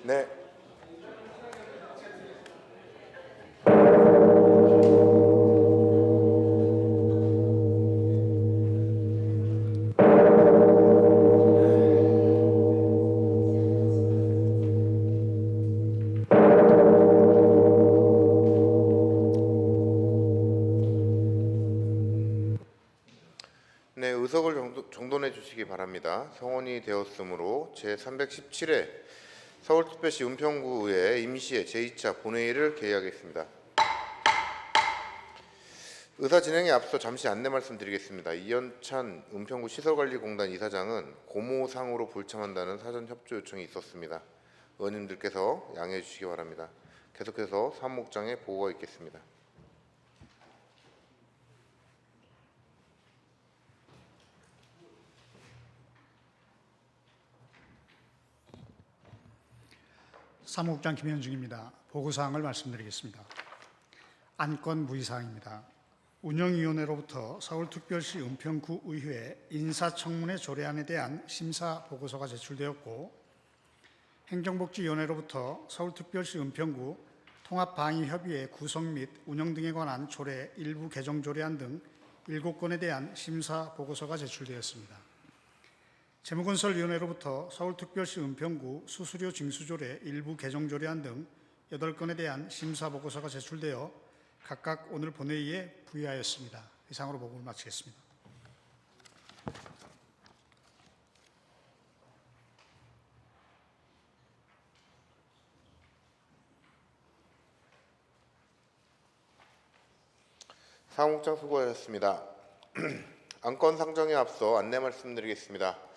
네. 네, 의석을 정돈해 주시기 바랍니다. 성원이 되었으므로 제317회 서울특별시 은평구의회 임시회 제2차 본회의를 개의하겠습니다. 의사 진행에 앞서 잠시 안내 말씀드리겠습니다. 이현찬 은평구 시설관리공단 이사장은 고모상으로 불참한다는 사전 협조 요청이 있었습니다. 의원님들께서 양해해 주시기 바랍니다. 계속해서 사무국장의 보고가 있겠습니다. 사무국장 김현중입니다. 보고사항을 말씀드리겠습니다. 안건 무의사항입니다. 운영위원회로부터 서울특별시 은평구의회 인사청문회 조례안에 대한 심사보고서가 제출되었고, 행정복지위원회로부터 서울특별시 은평구 통합방위협의회 구성 및 운영 등에 관한 조례 일부 개정 조례안 등 7건에 대한 심사보고서가 제출되었습니다. 재무건설위원회로부터 서울특별시 은평구 수수료 징수조례 일부 개정 조례안 등 8건에 대한 심사보고서가 제출되어 각각 오늘 본회의에 부의하였습니다. 이상으로 보고를 마치겠습니다. 사무국장 수고하셨습니다. 안건 상정에 앞서 안내 말씀드리겠습니다.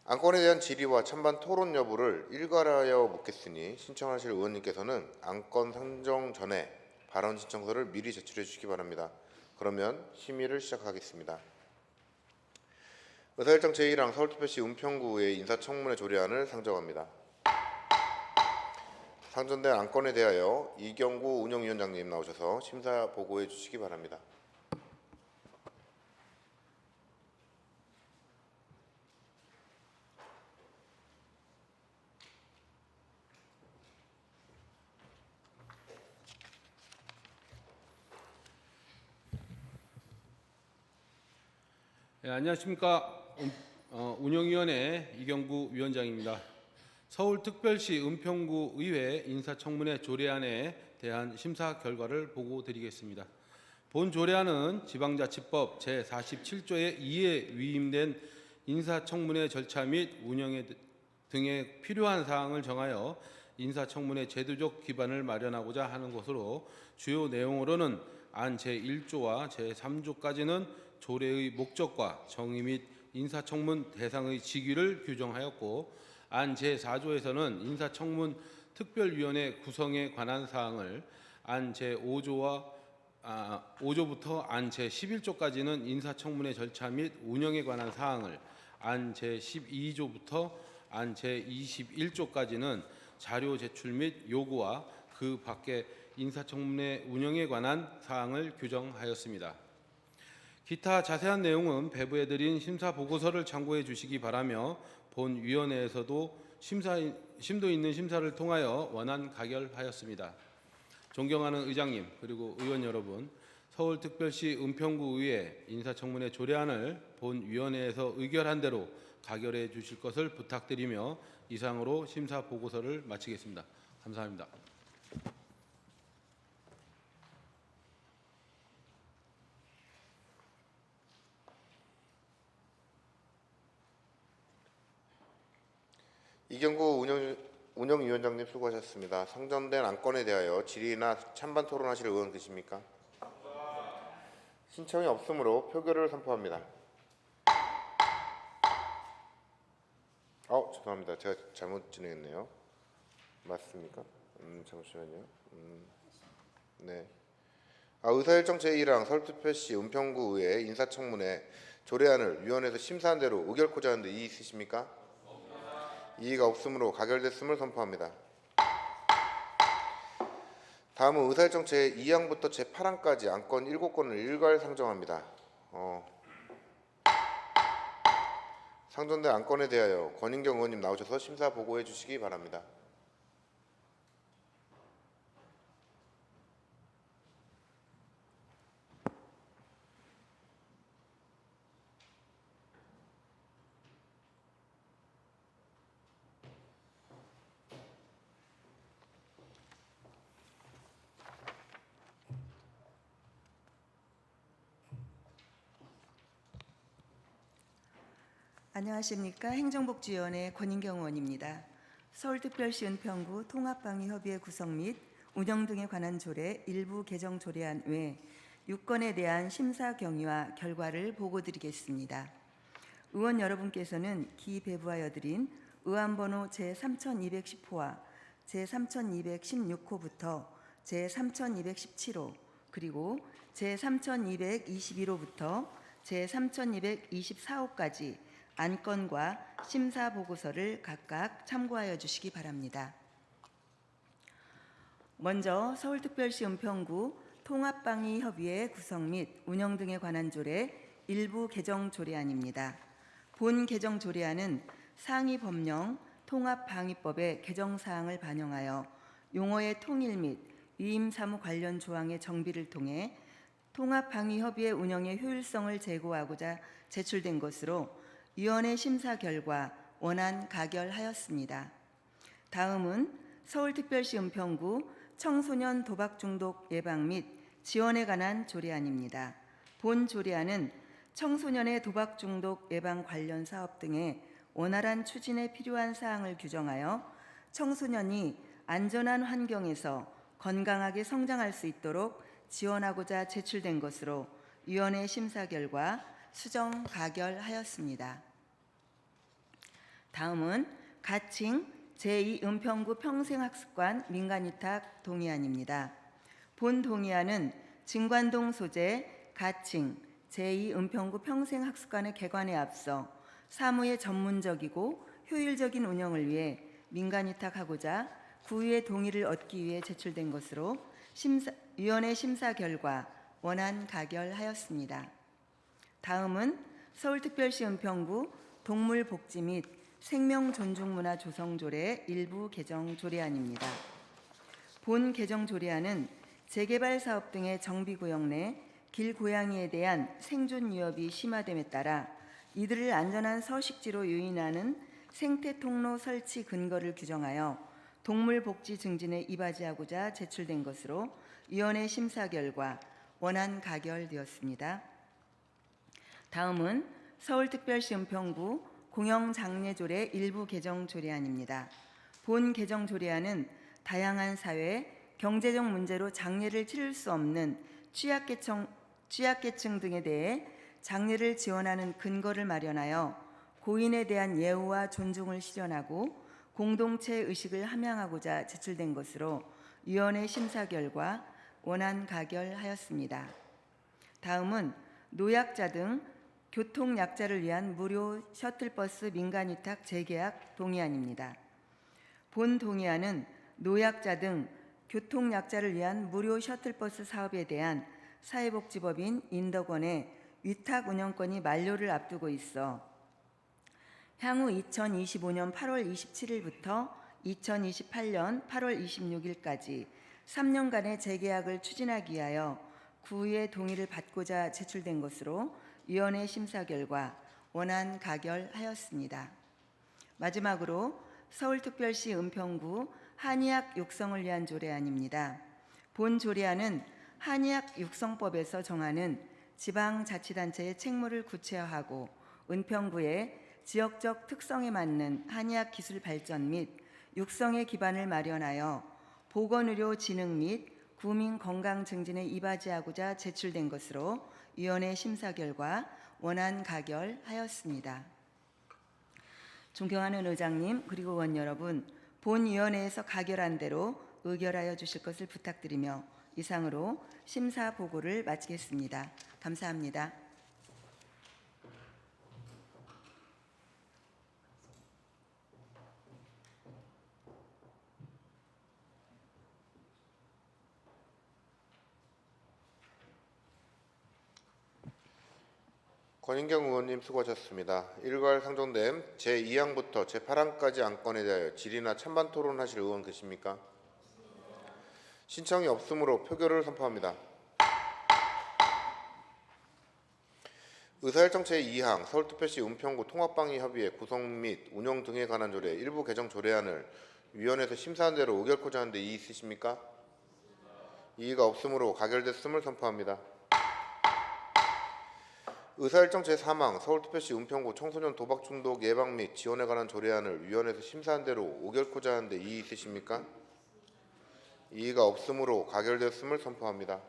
안건에 대한 질의와 찬반 토론 여부를 일괄하여 묻겠으니 신청하실 의원님께서는 안건 상정 전에 발언 신청서를 미리 제출해 주시기 바랍니다. 그러면 심의를 시작하겠습니다. 의사일정 제1항 서울특별시 은평구의 인사청문회 조례안을 상정합니다. 상정된 안건에 대하여 이경구 운영위원장님 나오셔서 심사 보고해 주시기 바랍니다. 네, 안녕하십니까. 운영위원회 이경구 위원장입니다. 서울특별시 은평구의회 인사청문회 조례안에 대한 심사 결과를 보고드리겠습니다. 본 조례안은 지방자치법 제47조의 2에 위임된 인사청문회 절차 및 운영 등에 필요한 사항을 정하여 인사청문회 제도적 기반을 마련하고자 하는 것으로, 주요 내용으로는 안 제1조와 제3조까지는 조례의 목적과 정의 및 인사청문 대상의 직위를 규정하였고, 안 제4조에서는 인사청문 특별위원회 구성에 관한 사항을, 안 제5조부터 안 제11조까지는 인사청문회 절차 및 운영에 관한 사항을, 안 제12조부터 안 제21조까지는 자료 제출 및 요구와 그 밖의 인사청문회 운영에 관한 사항을 규정하였습니다. 기타 자세한 내용은 배부해드린 심사보고서를 참고해 주시기 바라며, 본 위원회에서도 심도 있는 심사를 통하여 원안 가결하였습니다. 존경하는 의장님 그리고 의원 여러분, 서울특별시 은평구의회 인사청문회 조례안을 본 위원회에서 의결한 대로 가결해 주실 것을 부탁드리며 이상으로 심사보고서를 마치겠습니다. 감사합니다. 이경구 운영위원장님 수고하셨습니다. 상정된 안건에 대하여 질의나 찬반 토론하실 의원 계십니까? 신청이 없으므로 표결을 선포합니다. 죄송합니다. 제가 잘못 진행했네요. 맞습니까? 잠시만요. 네. 의사일정 제1항 서울특별시 은평구의회 인사청문회 조례안을 위원회에서 심사한 대로 의결코자 하는데 이의 있으십니까? 이의가 없으므로 가결됐음을 선포합니다. 다음은 의사일정 제2항부터 제8항까지 안건 7건을 일괄 상정합니다. 상정된 안건에 대하여 권인경 의원님 나오셔서 심사 보고해 주시기 바랍니다. 안녕하십니까. 행정복지위원회 권인경 의원입니다. 서울특별시 은평구 통합방위협의회 구성 및 운영 등에 관한 조례 일부 개정 조례안 외 6건에 대한 심사 경위와 결과를 보고드리겠습니다. 의원 여러분께서는 기배부하여 드린 의안번호 제3210호와 제3216호부터 제3217호 그리고 제3221호부터 제3224호까지 안건과 심사 보고서를 각각 참고하여 주시기 바랍니다. 먼저 서울특별시 은평구 통합방위협의회 구성 및 운영 등에 관한 조례 일부 개정 조례안입니다. 본 개정 조례안은 상위 법령 통합방위법의 개정 사항을 반영하여 용어의 통일 및 위임 사무 관련 조항의 정비를 통해 통합방위협의회 운영의 효율성을 제고하고자 제출된 것으로 위원회 심사 결과 원안 가결하였습니다. 다음은 서울특별시 은평구 청소년 도박 중독 예방 및 지원에 관한 조례안입니다. 본 조례안은 청소년의 도박 중독 예방 관련 사업 등의 원활한 추진에 필요한 사항을 규정하여 청소년이 안전한 환경에서 건강하게 성장할 수 있도록 지원하고자 제출된 것으로 위원회 심사 결과 수정 가결하였습니다. 다음은 가칭 제2은평구 평생학습관 민간위탁 동의안입니다. 본 동의안은 진관동 소재 가칭 제2은평구 평생학습관의 개관에 앞서 사무의 전문적이고 효율적인 운영을 위해 민간위탁하고자 구의의 동의를 얻기 위해 제출된 것으로 위원회 심사 결과 원안 가결하였습니다. 다음은 서울특별시 은평구 동물복지 및 생명존중문화 조성조례 일부 개정 조례안입니다. 본 개정 조례안은 재개발 사업 등의 정비구역 내 길고양이에 대한 생존 위협이 심화됨에 따라 이들을 안전한 서식지로 유인하는 생태통로 설치 근거를 규정하여 동물복지 증진에 이바지하고자 제출된 것으로 위원회 심사 결과 원안 가결되었습니다. 다음은 서울특별시 은평구 공영장례조례 일부 개정 조례안입니다. 본 개정 조례안은 다양한 사회, 경제적 문제로 장례를 치를 수 없는 취약계층 등에 대해 장례를 지원하는 근거를 마련하여 고인에 대한 예우와 존중을 실현하고 공동체 의식을 함양하고자 제출된 것으로 위원회 심사 결과 원안 가결하였습니다. 다음은 노약자 등 교통약자를 위한 무료 셔틀버스 민간위탁 재계약 동의안입니다. 본 동의안은 노약자 등 교통약자를 위한 무료 셔틀버스 사업에 대한 사회복지법인 인덕원의 위탁 운영권이 만료를 앞두고 있어 향후 2025년 8월 27일부터 2028년 8월 26일까지 3년간의 재계약을 추진하기 위하여 구의의 동의를 받고자 제출된 것으로 위원회 심사 결과 원안 가결하였습니다. 마지막으로 서울특별시 은평구 한의학 육성을 위한 조례안입니다. 본 조례안은 한의학 육성법에서 정하는 지방자치단체의 책무를 구체화하고 은평구의 지역적 특성에 맞는 한의학 기술 발전 및 육성의 기반을 마련하여 보건의료 진흥 및 구민 건강 증진에 이바지하고자 제출된 것으로 위원회 심사 결과 원안 가결하였습니다. 존경하는 의장님 그리고 의원 여러분, 본 위원회에서 가결한 대로 의결하여 주실 것을 부탁드리며 이상으로 심사 보고를 마치겠습니다. 감사합니다. 권인경 의원님 수고하셨습니다. 일괄 상정된 제2항부터 제8항까지 안건에 대하여 질의나 찬반 토론하실 의원 계십니까? 신청이 없으므로 표결을 선포합니다. 의사일정 제2항 서울특별시 은평구 통합방위협의회 구성 및 운영 등에 관한 조례 일부 개정 조례안을 위원회에서 심사한 대로 의결코자 하는데 이의 있으십니까? 이의가 없으므로 가결됐음을 선포합니다. 의사일정 제4망 서울특별시 은평구 청소년 도박 중독 예방 및 지원에 관한 조례안을 위원회에서 심사한 대로 의결코자 하는데 이의 있으십니까? 이의가 없으므로 가결되었음을 선포합니다.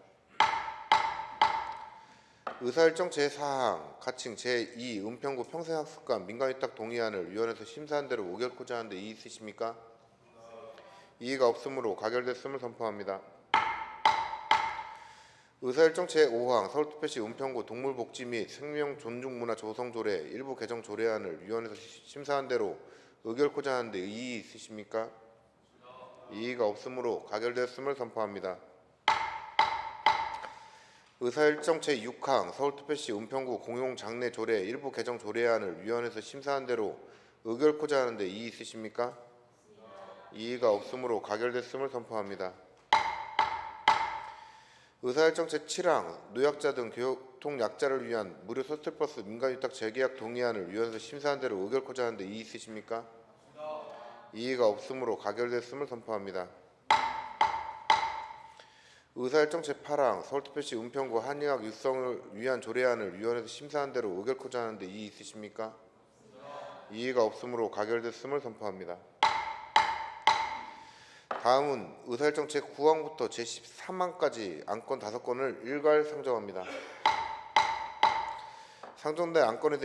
의사일정 제4항 가칭 제2 은평구 평생학습관 민간위탁 동의안을 위원회에서 심사한 대로 의결코자 하는데 이의 있으십니까? 이의가 없으므로 가결됐음을 선포합니다. 의사일정 제5항 서울특별시 은평구 동물복지 및 생명존중문화 조성조례 일부 개정 조례안을 위원회에서 심사한 대로 의결코자 하는데 이의 있으십니까? 이의가 없으므로 가결되었음을 선포합니다. 의사일정 제6항 서울특별시 은평구 공용장례조례 일부 개정 조례안을 위원회에서 심사한 대로 의결코자 하는데 이의 있으십니까? 이의가 없으므로 가결됐음을 선포합니다. 의사일정 제7항 노약자 등 교통약자를 위한 무료 셔틀버스 민간위탁 재계약 동의안을 위원회에서 심사한 대로 의결코자 하는데 이의 있으십니까? 이의가 없으므로 가결됐음을 선포합니다. 의사일정 제8항 서울특별시 은평구 한의학 육성을 위한 조례안을 위원회에서 심사한 대로 의결코자 하는데 이의 있으십니까? 이의가 없으므로 가결됐음을 선포합니다. 다음은 의사일정 제9항부터 제13항까지 안건 5건을 일괄 상정합니다. 상정된 안건에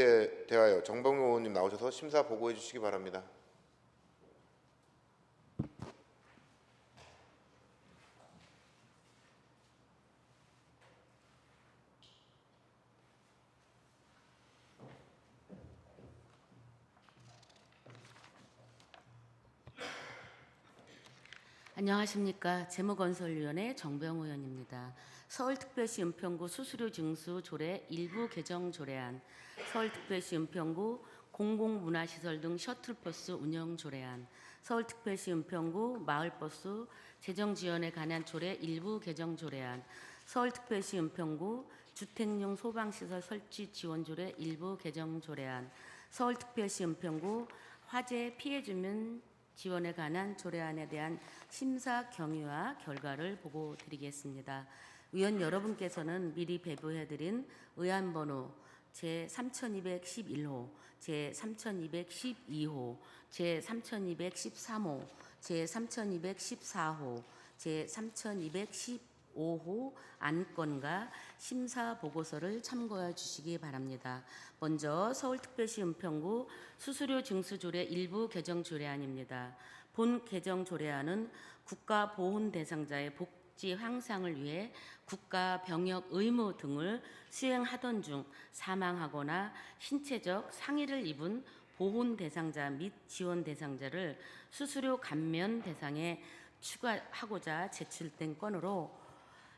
대하여 정병용 의원님 나오셔서 심사 보고해 주시기 바랍니다. 안녕하십니까. 재무건설위원회 정병호 의원입니다. 서울특별시 은평구 수수료 징수 조례 일부 개정 조례안, 서울특별시 은평구 공공문화시설 등 셔틀버스 운영 조례안, 서울특별시 은평구 마을버스 재정 지원에 관한 조례 일부 개정 조례안, 서울특별시 은평구 주택용 소방시설 설치 지원 조례 일부 개정 조례안, 서울특별시 은평구 화재 피해 주민 지원에 관한 조례안에 대한 심사 경위와 결과를 보고 드리겠습니다. 위원 여러분께서는 미리 배부해드린 의안번호 제3211호, 제3212호, 제3213호, 제3214호, 제3215호 안건과 심사 보고서를 참고해 주시기 바랍니다. 먼저 서울특별시 은평구 수수료 징수 조례 일부 개정 조례안입니다. 본 개정 조례안은 국가 보훈 대상자의 복지 향상을 위해 국가 병역 의무 등을 수행하던 중 사망하거나 신체적 상해를 입은 보훈 대상자 및 지원 대상자를 수수료 감면 대상에 추가하고자 제출된 건으로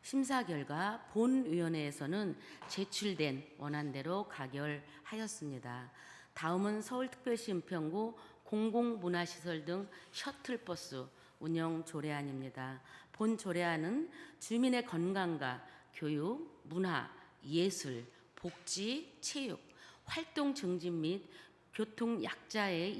심사 결과 본위원회에서는 제출된 원안대로 가결하였습니다. 다음은 서울특별시 은평구 공공문화시설 등 셔틀버스 운영 조례안입니다. 본 조례안은 주민의 건강과 교육, 문화, 예술, 복지, 체육, 활동 증진 및 교통 약자의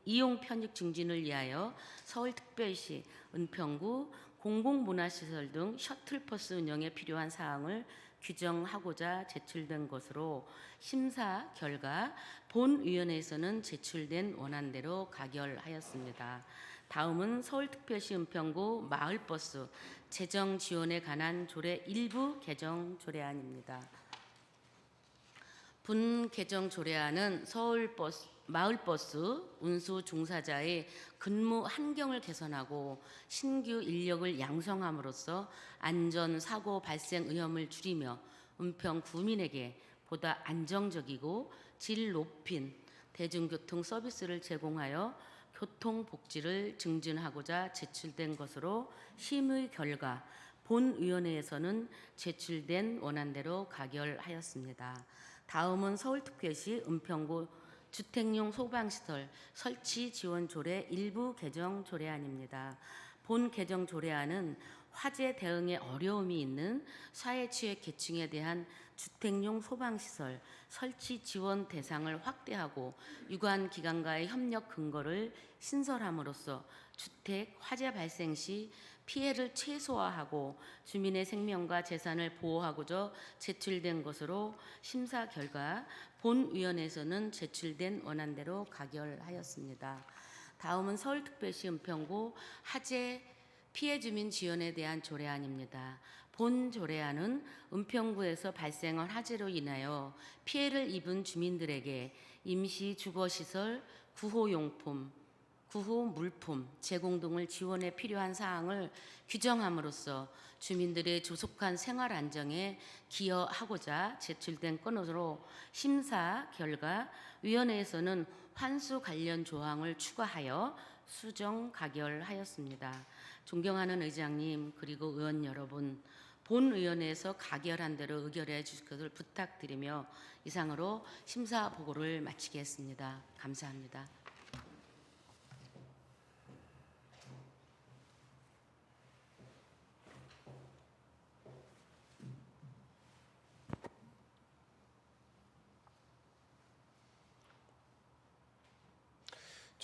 이용 편익 증진을 위하여 서울특별시 은평구 공공문화시설 등 셔틀버스 운영에 필요한 사항을 규정하고자 제출된 것으로 심사 결과 본위원회에서는 제출된 원안대로 가결하였습니다. 다음은 서울특별시 은평구 마을버스 재정 지원에 관한 조례 일부 개정 조례안입니다. 본 개정 조례안은 마을버스 운수 종사자의 근무 환경을 개선하고 신규 인력을 양성함으로써 안전 사고 발생 위험을 줄이며 은평 구민에게 보다 안정적이고 질 높인 대중교통 서비스를 제공하여 교통 복지를 증진하고자 제출된 것으로 심의 결과 본위원회에서는 제출된 원안대로 가결하였습니다. 다음은 서울특별시 은평구 주택용 소방시설 설치 지원 조례 일부 개정 조례안입니다. 본 개정 조례안은 화재 대응에 어려움이 있는 사회 취약 계층에 대한 주택용 소방시설 설치 지원 대상을 확대하고 유관 기관과의 협력 근거를 신설함으로써 주택 화재 발생 시 피해를 최소화하고 주민의 생명과 재산을 보호하고자 제출된 것으로 심사 결과 본위원회에서는 제출된 원안대로 가결하였습니다. 다음은 서울특별시 은평구 화재 피해 주민 지원에 대한 조례안입니다. 본 조례안은 은평구에서 발생한 화재로 인하여 피해를 입은 주민들에게 임시 주거시설, 구호용품, 구호 물품 제공 등을 지원에 필요한 사항을 규정함으로써 주민들의 조속한 생활 안정에 기여하고자 제출된 건으로 심사 결과 위원회에서는 환수 관련 조항을 추가하여 수정 가결하였습니다. 존경하는 의장님 그리고 의원 여러분, 본위원회에서 가결한 대로 의결해 주실 것을 부탁드리며 이상으로 심사 보고를 마치겠습니다. 감사합니다.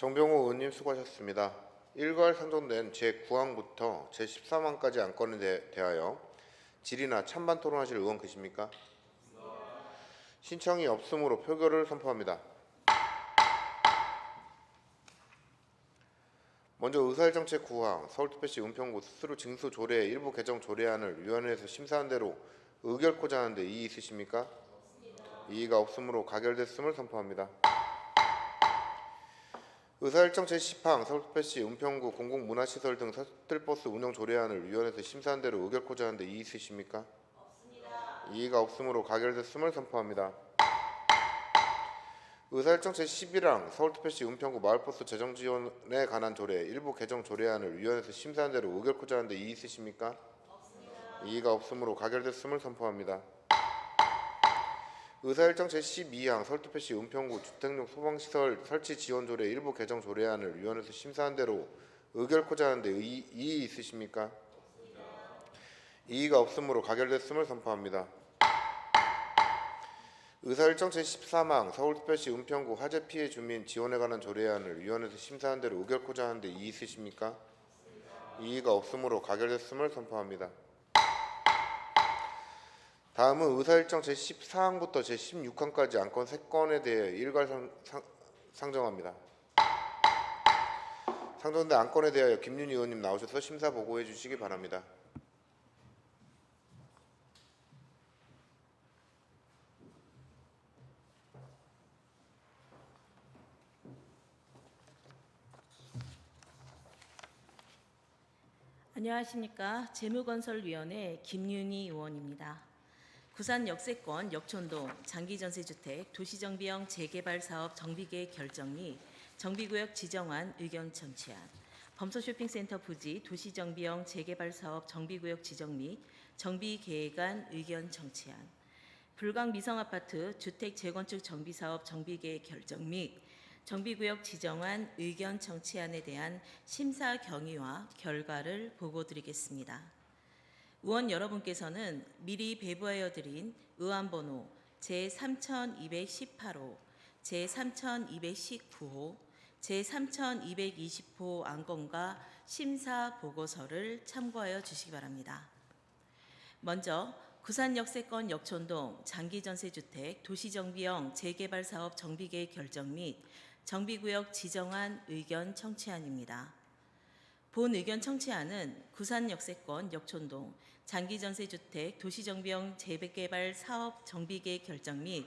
정병호 의원님 수고하셨습니다. 일괄 상정된 제9항부터 제13항까지 안건에 대하여 질의나 찬반 토론하실 의원 계십니까? 신청이 없으므로 표결을 선포합니다. 먼저 의사일정 제9항 서울특별시 은평구 수수료 징수 조례 일부 개정 조례안을 위원회에서 심사한 대로 의결코자 하는데 이의 있으십니까? 이의가 없으므로 가결됐음을 선포합니다. 의사일정 제10항 서울특별시 은평구 공공문화시설 등 셔틀버스 운영 조례안을 위원회에서 심사한 대로 의결코자 하는데 이의 있으십니까? 없습니다. 이의가 없으므로 가결됐음을 선포합니다. 의사일정 제11항 서울특별시 은평구 마을버스 재정지원에 관한 조례 일부 개정 조례안을 위원회에서 심사한 대로 의결코자 하는데 이의 있으십니까? 없습니다. 이의가 없으므로 가결됐음을 선포합니다. 의사일정 제12항 서울특별시 은평구 주택용 소방시설 설치 지원 조례 일부 개정 조례안을 위원회에서 심사한 대로 의결코자 하는데 이의 있으십니까? 없습니다. 이의가 없으므로 가결됐음을 선포합니다. 의사일정 제13항 서울특별시 은평구 화재 피해 주민 지원에 관한 조례안을 위원회에서 심사한 대로 의결코자 하는데 이의 있으십니까? 없습니다. 이의가 없으므로 가결됐음을 선포합니다. 다음은 의사일정 제14항부터 제16항까지 안건 3건에 대해 일괄 상정합니다. 상정된 안건에 대하여 김윤희 의원님 나오셔서 심사 보고해 주시기 바랍니다. 안녕하십니까. 재무건설위원회 김윤희 의원입니다. 부산 역세권 역촌동 장기전세주택 도시정비형 재개발사업 정비계획 결정 및 정비구역 지정안 의견 청취안, 범서쇼핑센터 부지 도시정비형 재개발사업 정비구역 지정 및 정비계획안 의견 청취안, 불광 미성아파트 주택 재건축 정비사업 정비계획 결정 및 정비구역 지정안 의견 청취안에 대한 심사 경위와 결과를 보고드리겠습니다. 의원 여러분께서는 미리 배부하여 드린 의안번호 제3218호, 제3219호, 제3220호 안건과 심사 보고서를 참고하여 주시기 바랍니다. 먼저 구산역세권 역촌동 장기전세주택 도시정비형 재개발사업 정비계획 결정 및 정비구역 지정안 의견 청취안입니다. 본 의견 청취안은 구산역세권 역촌동 장기전세주택 도시정비형 재개발 사업 정비계획 결정 및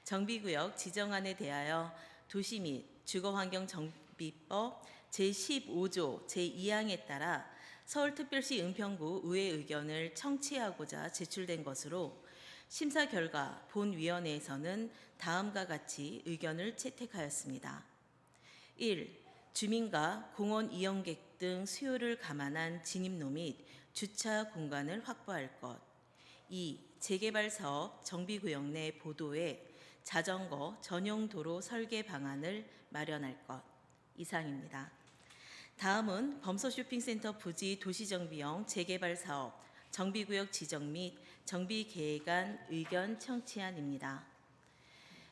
정비구역 지정안에 대하여 도시 및 주거환경정비법 제15조 제2항에 따라 서울특별시 은평구 의회 의견을 청취하고자 제출된 것으로 심사 결과 본위원회에서는 다음과 같이 의견을 채택하였습니다. 1. 주민과 공원 이용객 등 수요를 감안한 진입로 및 주차 공간을 확보할 것. 2. 재개발 사업 정비구역 내 보도에 자전거 전용 도로 설계 방안을 마련할 것. 이상입니다. 다음은 범서쇼핑센터 부지 도시정비형 재개발 사업 정비구역 지정 및 정비계획안 의견 청취안입니다.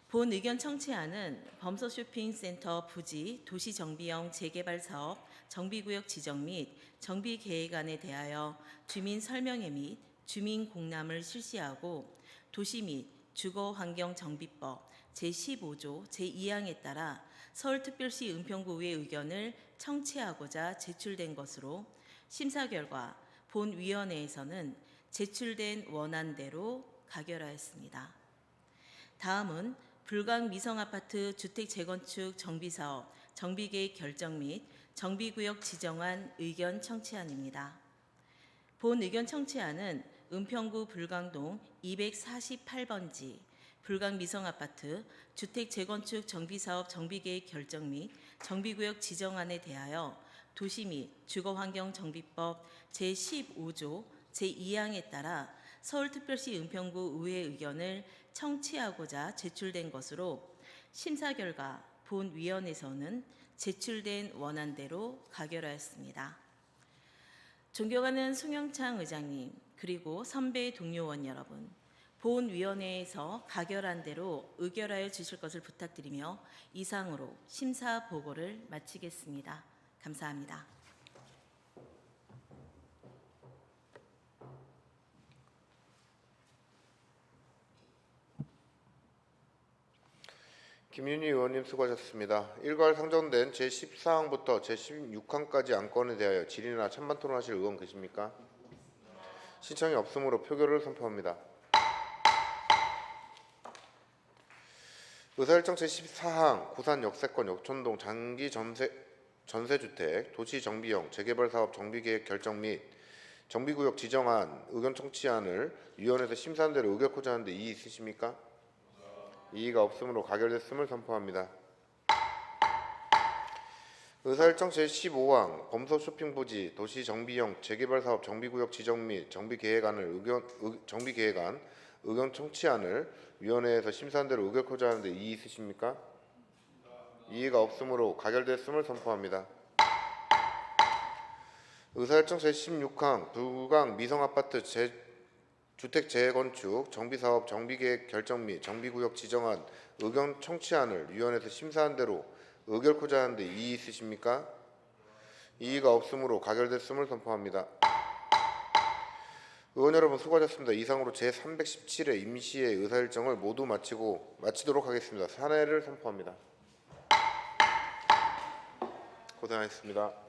본 의견 청취안은 범서쇼핑센터 부지 도시정비형 재개발 사업 정비구역 지정 및 정비계획안에 대하여 주민 설명회 및 주민 공람을 실시하고 도시 및 주거환경정비법 제15조 제2항에 따라 서울특별시 은평구의 의견을 청취하고자 제출된 것으로 심사 결과 본위원회에서는 제출된 원안대로 가결하였습니다. 다음은 불강 미성아파트 주택 재건축 정비사업 정비계획 결정 및 정비구역 지정안 의견 청취안입니다. 본 의견 청취안은 은평구 불강동 248번지 불강 미성아파트 주택 재건축 정비사업 정비계획 결정 및 정비구역 지정안에 대하여 도시 및 주거환경정비법 제15조 제2항에 따라 서울특별시 은평구 의회 의견을 청취하고자 제출된 것으로 심사 결과 본위원회에서는 제출된 원안대로 가결하였습니다. 존경하는 송영창 의장님 그리고 선배 동료원 여러분, 본위원회에서 가결한 대로 의결하여 주실 것을 부탁드리며 이상으로 심사 보고를 마치겠습니다. 감사합니다. 김윤희 의원님 수고하셨습니다. 일괄 상정된 제14항부터 제16항까지 안건에 대하여 질의나 찬반 토론하실 의원 계십니까? 신청이 없으므로 표결을 선포합니다. 의사일정 제14항 구산 역세권 역촌동 장기 전세주택 도시정비형 재개발사업 정비계획 결정 및 정비구역 지정안 의견 청취안을 위원회에서 심사한 대로 의결코자 하는데 이의 있으십니까? 이의가 없으므로 가결됐음을 선포합니다. 의사일정 제15항 범서쇼핑부지 도시정비형 재개발사업 정비구역 지정 및 정비계획안 의견 청취안을 위원회에서 심사한 대로 의결코자 하는데 이의 있으십니까? 이의가 없으므로 가결됐음을 선포합니다. 의사일정 제16항 불강 미성아파트 주택 재건축 정비사업 정비계획 결정 및 정비구역 지정안 의견 청취안을 위원회에서 심사한 대로 의결코자 하는데 이의 있으십니까? 이의가 없으므로 가결됐음을 선포합니다. 의원 여러분 수고하셨습니다. 이상으로 제317회 임시의 의사일정을 모두 마치도록 하겠습니다. 산회를 선포합니다. 고생하셨습니다.